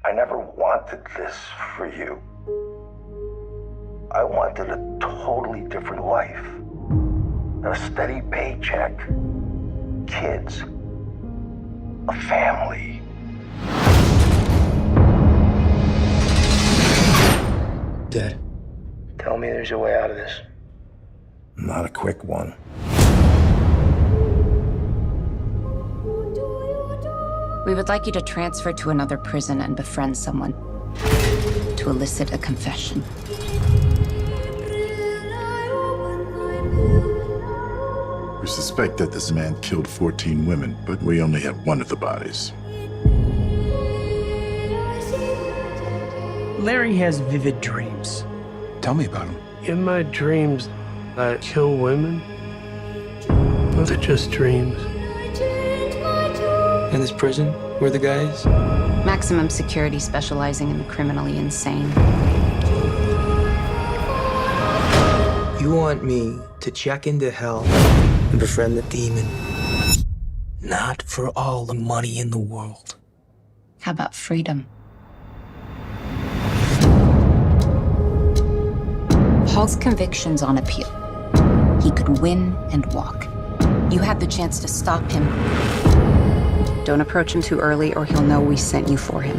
I never wanted this for you. I wanted a totally different life. A steady paycheck, kids, a family. Dad, Tell me there's a way out of this. Not a quick one. We would like you to transfer to another prison and befriend someone to elicit a confession. We suspect that this man killed 14 women, but we only have one of the bodies. Larry has vivid dreams. Tell me about him. In my dreams, I kill women. Those are just dreams. In this prison, we're the guys. Maximum security specializing in the criminally insane. You want me to check into hell and befriend the demon? Not for all the money in the world. How about freedom? Hall's conviction's on appeal. He could win and walk. You had the chance to stop him. Don't approach him too early or he'll know we sent you for him.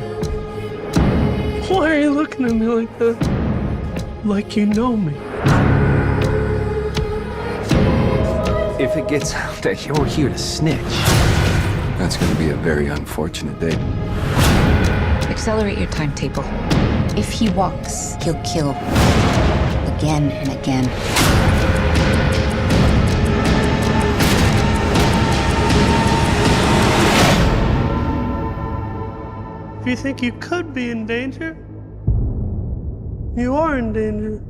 Why are you looking at me like that? Like you know me. If it gets out that you're here to snitch, that's going to be a very unfortunate day. Accelerate your timetable. If he walks, he'll kill. Again and again. If you think you could be in danger, you are in danger.